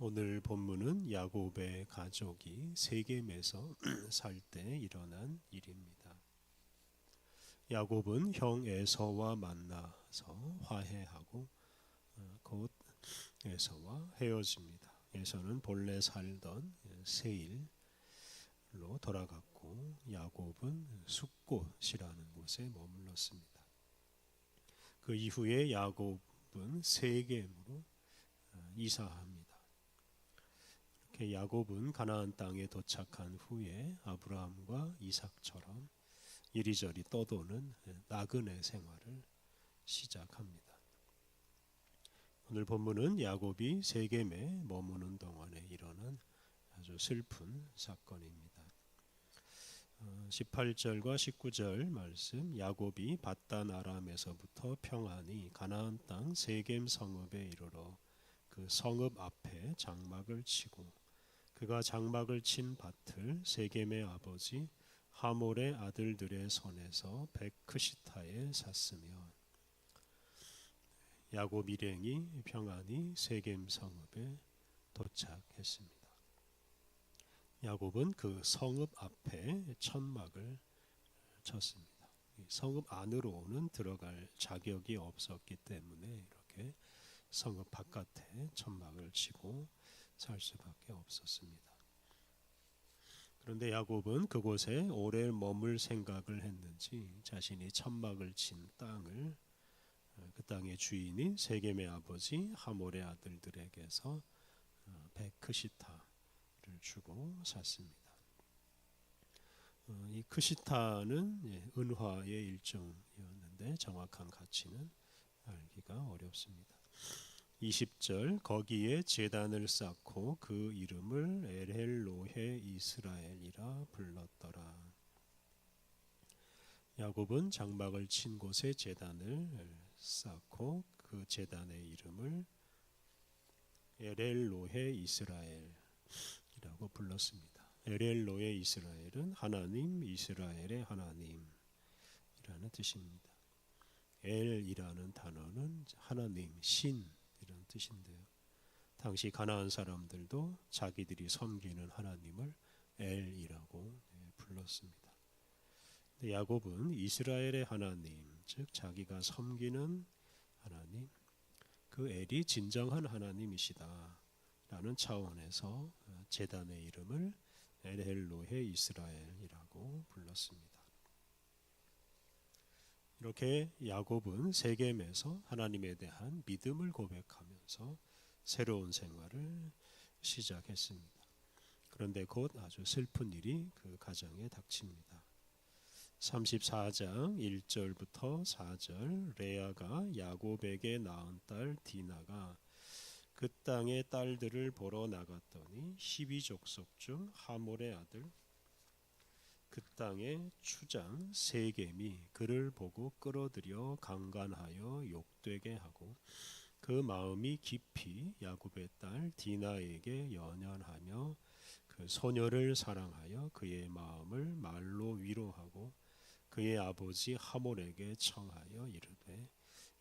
오늘 본문은 야곱의 가족이 세겜에서 살 때 일어난 일입니다. 야곱은 형 에서와 만나서 화해하고 곧 에서와 헤어집니다. 에서는 본래 살던 세일로 돌아갔고 야곱은 숫곳이라는 곳에 머물렀습니다. 그 이후에 야곱은 세겜으로 이사합니다. 야곱은 가나안 땅에 도착한 후에 아브라함과 이삭처럼 이리저리 떠도는 나그네 생활을 시작합니다. 오늘 본문은 야곱이 세겜에 머무는 동안에 일어난 아주 슬픈 사건입니다. 18절과 19절 말씀, 야곱이 밧단 아람에서부터 평안히 가나안 땅 세겜 성읍에 이르러 그 성읍 앞에 장막을 치고 그가 장막을 친 밭을 세겜의 아버지 하몰의 아들들의 손에서 백크시타에 샀으며 야곱 일행이 평안히 세겜 성읍에 도착했습니다. 야곱은 그 성읍 앞에 천막을 쳤습니다. 성읍 안으로는 들어갈 자격이 없었기 때문에 이렇게 성읍 바깥에 천막을 치고 살 수밖에 없었습니다. 그런데 야곱은 그곳에 오래 머물 생각을 했는지 자신이 천막을 친 땅을 그 땅의 주인인 세겜의 아버지 하몰의 아들들에게서 백크시타를 주고 샀습니다. 이 크시타는 은화의 일종이었는데 정확한 가치는 알기가 어렵습니다. 20절, 거기에 제단을 쌓고 그 이름을 엘헬로헤 이스라엘이라 불렀더라. 야곱은 장막을 친 곳에 제단을 쌓고 그 제단의 이름을 엘헬로헤 이스라엘이라고 불렀습니다. 엘헬로헤 이스라엘은 하나님, 이스라엘의 하나님이라는 뜻입니다. 엘이라는 단어는 하나님, 신 이런 뜻인데요. 당시 가나안 사람들도 자기들이 섬기는 하나님을 엘이라고 불렀습니다. 야곱은 이스라엘의 하나님, 즉 자기가 섬기는 하나님, 그 엘이 진정한 하나님이시다 라는 차원에서 제단의 이름을 엘헬로헤 이스라엘이라고 불렀습니다. 이렇게 야곱은 세겜에서 하나님에 대한 믿음을 고백하면서 새로운 생활을 시작했습니다. 그런데 곧 아주 슬픈 일이 그 가정에 닥칩니다. 34장 1절부터 4절, 레아가 야곱에게 낳은 딸 디나가 그 땅의 딸들을 보러 나갔더니 12족속 중 하몰의 아들 그 땅의 추장 세겜이 그를 보고 끌어들여 강간하여 욕되게 하고 그 마음이 깊이 야곱의 딸 디나에게 연연하며 그 소녀를 사랑하여 그의 마음을 말로 위로하고 그의 아버지 하몰에게 청하여 이르되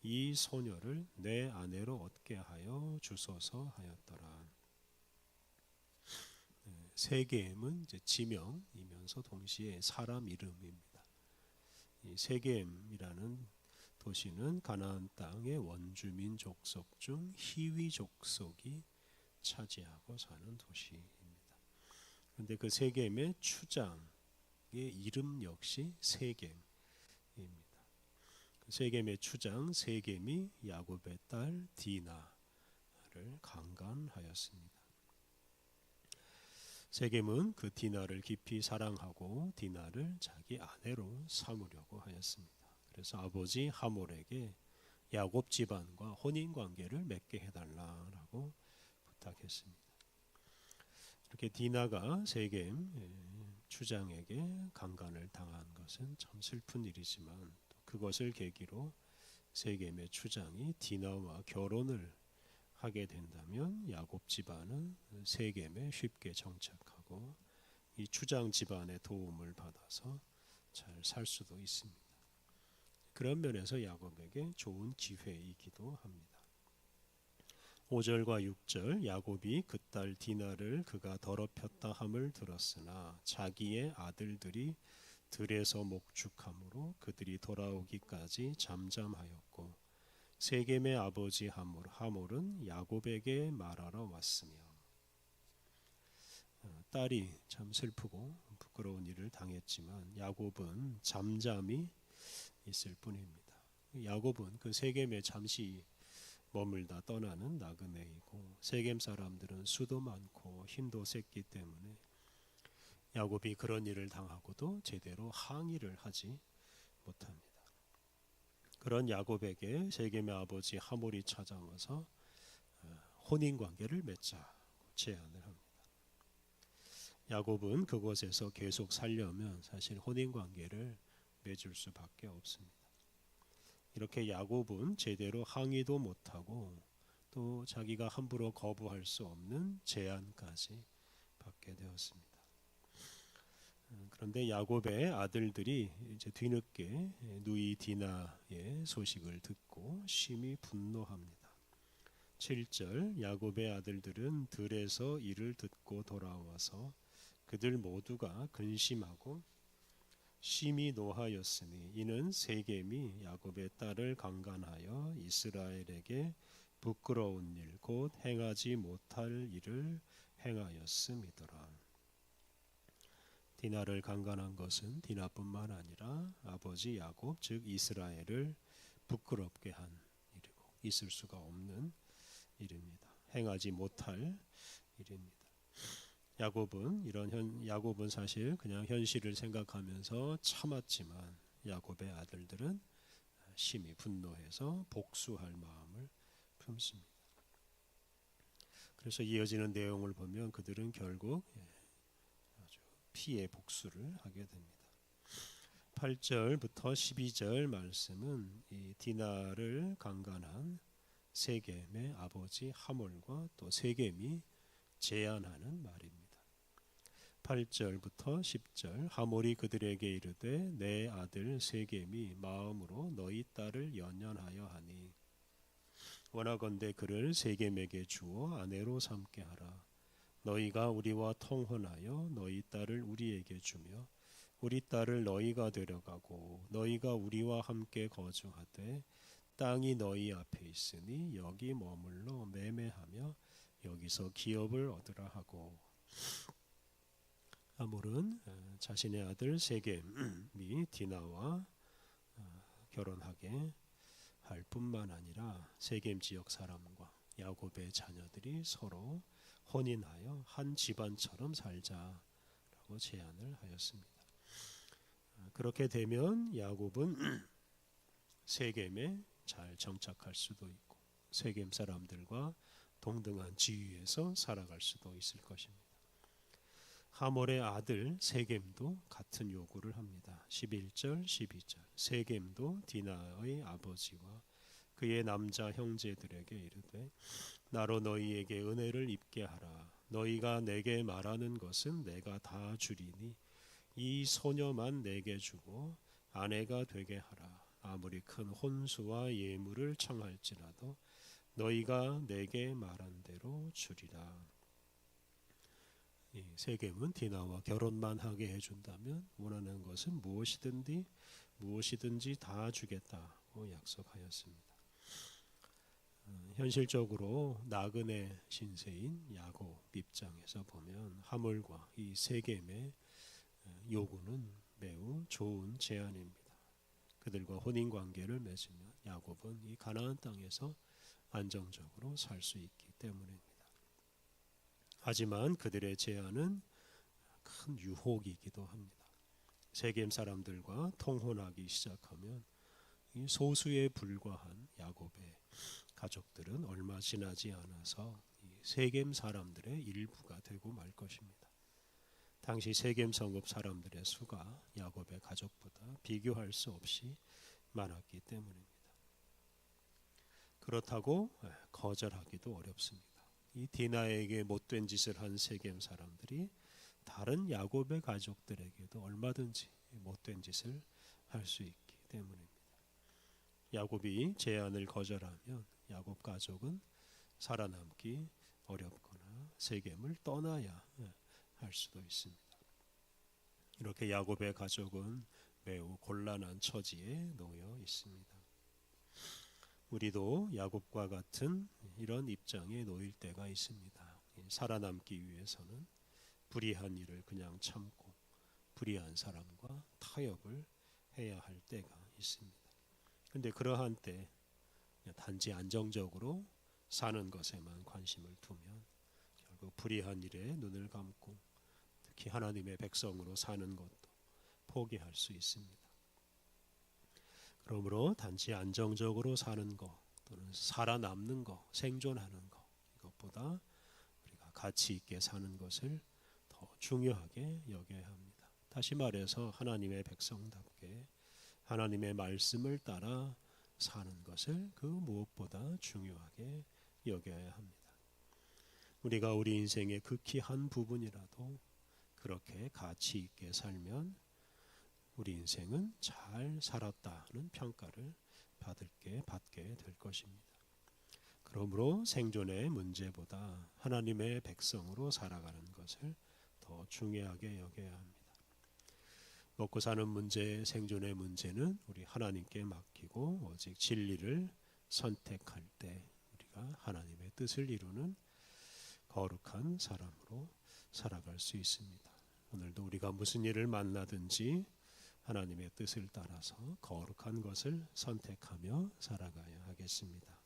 이 소녀를 내 아내로 얻게 하여 주소서 하였더라. 세겜은 이제 지명이면서 동시에 사람 이름입니다. 이 세겜이라는 도시는 가나안 땅의 원주민 족속 중 히위 족속이 차지하고 사는 도시입니다. 그런데 그 세겜의 추장의 이름 역시 세겜입니다. 그 세겜의 추장 세겜이 야곱의 딸 디나를 강간하였습니다. 세겜은 그 디나를 깊이 사랑하고 디나를 자기 아내로 삼으려고 하였습니다. 그래서 아버지 하몰에게 야곱 집안과 혼인 관계를 맺게 해달라고 부탁했습니다. 이렇게 디나가 세겜 추장에게 강간을 당한 것은 참 슬픈 일이지만 그것을 계기로 세겜의 추장이 디나와 결혼을 하게 된다면 야곱 집안은 세겜에 쉽게 정착하고 이 추장 집안의 도움을 받아서 잘 살 수도 있습니다. 그런 면에서 야곱에게 좋은 기회이기도 합니다. 5절과 6절 야곱이 그 딸 디나를 그가 더럽혔다 함을 들었으나 자기의 아들들이 들에서 목축함으로 그들이 돌아오기까지 잠잠하였고 세겜의 아버지 하몰은 야곱에게 말하러 왔으며. 딸이 참 슬프고 부끄러운 일을 당했지만 야곱은 잠잠히 있을 뿐입니다. 야곱은 그 세겜에 잠시 머물다 떠나는 나그네이고 세겜 사람들은 수도 많고 힘도 셌기 때문에 야곱이 그런 일을 당하고도 제대로 항의를 하지 못합니다. 그런 야곱에게 세겜의 아버지 하몰이 찾아와서 혼인관계를 맺자고 제안을 합니다. 야곱은 그곳에서 계속 살려면 사실 혼인관계를 맺을 수밖에 없습니다. 이렇게 야곱은 제대로 항의도 못하고 또 자기가 함부로 거부할 수 없는 제안까지 받게 되었습니다. 그런데 야곱의 아들들이 이제 뒤늦게 누이 디나의 소식을 듣고 심히 분노합니다. 7절 야곱의 아들들은 들에서 이를 듣고 돌아와서 그들 모두가 근심하고 심히 노하였으니 이는 세겜이 야곱의 딸을 강간하여 이스라엘에게 부끄러운 일 곧 행하지 못할 일을 행하였음이더라. 디나를 강간한 것은 디나뿐만 아니라 아버지 야곱 즉 이스라엘을 부끄럽게 한 일이고 있을 수가 없는 일입니다. 행하지 못할 일입니다. 야곱은 사실 그냥 현실을 생각하면서 참았지만 야곱의 아들들은 심히 분노해서 복수할 마음을 품습니다. 그래서 이어지는 내용을 보면 그들은 결국 아주 피해 복수를 하게 됩니다. 8절부터 12절 말씀은 이 디나를 강간한 세겜의 아버지 하몰과 또 세겜이 제안하는 말입니다. 8절부터 10절 하몰이 그들에게 이르되 내 아들 세겜이 마음으로 너희 딸을 연연하여 하니 원하건대 그를 세겜에게 주어 아내로 삼게 하라. 너희가 우리와 통혼하여 너희 딸을 우리에게 주며 우리 딸을 너희가 데려가고 너희가 우리와 함께 거주하되 땅이 너희 앞에 있으니 여기 머물러 매매하며 여기서 기업을 얻으라 하고. 하몰은 자신의 아들 세겜이 디나와 결혼하게 할 뿐만 아니라 세겜 지역 사람과 야곱의 자녀들이 서로 혼인하여 한 집안처럼 살자라고 제안을 하였습니다. 그렇게 되면 야곱은 세겜에 잘 정착할 수도 있고 세겜 사람들과 동등한 지위에서 살아갈 수도 있을 것입니다. 하몰의 아들 세겜도 같은 요구를 합니다. 11절 12절 세겜도 디나의 아버지와 그의 남자 형제들에게 이르되 나로 너희에게 은혜를 입게 하라. 너희가 내게 말하는 것은 내가 다 주리니 이 소녀만 내게 주고 아내가 되게 하라. 아무리 큰 혼수와 예물을 청할지라도 너희가 내게 말한 대로 주리라. 세겜은 디나와 결혼만 하게 해준다면 원하는 것은 무엇이든지 다 주겠다고 약속하였습니다. 현실적으로 나그네 신세인 야곱 입장에서 보면 하몰과 이 세겜의 요구는 매우 좋은 제안입니다. 그들과 혼인 관계를 맺으면 야곱은 이 가나안 땅에서 안정적으로 살 수 있기 때문입니다. 하지만 그들의 제안은 큰 유혹이기도 합니다. 세겜 사람들과 통혼하기 시작하면 이 소수에 불과한 야곱의 가족들은 얼마 지나지 않아서 이 세겜 사람들의 일부가 되고 말 것입니다. 당시 세겜 성읍 사람들의 수가 야곱의 가족보다 비교할 수 없이 많았기 때문입니다. 그렇다고 거절하기도 어렵습니다. 이 디나에게 못된 짓을 한 세겜 사람들이 다른 야곱의 가족들에게도 얼마든지 못된 짓을 할 수 있기 때문입니다. 야곱이 제안을 거절하면 야곱 가족은 살아남기 어렵거나 세겜을 떠나야 할 수도 있습니다. 이렇게 야곱의 가족은 매우 곤란한 처지에 놓여 있습니다. 우리도 야곱과 같은 이런 입장에 놓일 때가 있습니다. 살아남기 위해서는 불의한 일을 그냥 참고 불의한 사람과 타협을 해야 할 때가 있습니다. 그런데 그러한 때 단지 안정적으로 사는 것에만 관심을 두면 결국 불의한 일에 눈을 감고 특히 하나님의 백성으로 사는 것도 포기할 수 있습니다. 그러므로 단지 안정적으로 사는 것 또는 살아남는 것, 생존하는 것 이것보다 우리가 가치 있게 사는 것을 더 중요하게 여겨야 합니다. 다시 말해서 하나님의 백성답게 하나님의 말씀을 따라 사는 것을 그 무엇보다 중요하게 여겨야 합니다. 우리가 우리 인생의 극히 한 부분이라도 그렇게 가치 있게 살면 우리 인생은 잘 살았다는 평가를 받게 될 것입니다. 그러므로 생존의 문제보다 하나님의 백성으로 살아가는 것을 더 중요하게 여겨야 합니다. 먹고 사는 문제, 생존의 문제는 우리 하나님께 맡기고 오직 진리를 선택할 때 우리가 하나님의 뜻을 이루는 거룩한 사람으로 살아갈 수 있습니다. 오늘도 우리가 무슨 일을 만나든지 하나님의 뜻을 따라서 거룩한 것을 선택하며 살아가야 하겠습니다.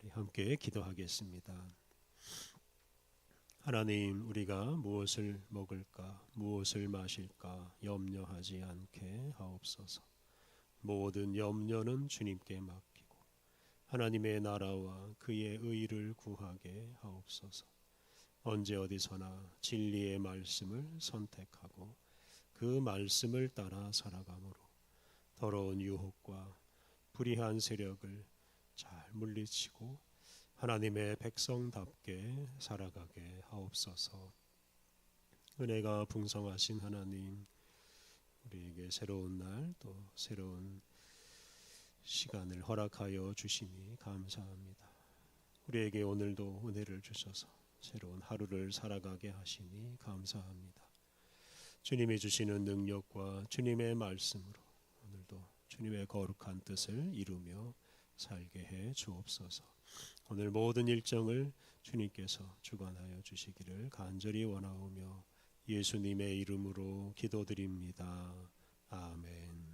우리 함께 기도하겠습니다. 하나님, 우리가 무엇을 먹을까, 무엇을 마실까 염려하지 않게 하옵소서. 모든 염려는 주님께 맡기고 하나님의 나라와 그의 의를 구하게 하옵소서. 언제 어디서나 진리의 말씀을 선택하고 그 말씀을 따라 살아가므로 더러운 유혹과 불의한 세력을 잘 물리치고 하나님의 백성답게 살아가게 하옵소서. 은혜가 풍성하신 하나님, 우리에게 새로운 날 또 새로운 시간을 허락하여 주시니 감사합니다. 우리에게 오늘도 은혜를 주셔서 새로운 하루를 살아가게 하시니 감사합니다. 주님이 주시는 능력과 주님의 말씀으로 오늘도 주님의 거룩한 뜻을 이루며 살게 해 주옵소서. 오늘 모든 일정을 주님께서 주관하여 주시기를 간절히 원하오며 예수님의 이름으로 기도드립니다. 아멘.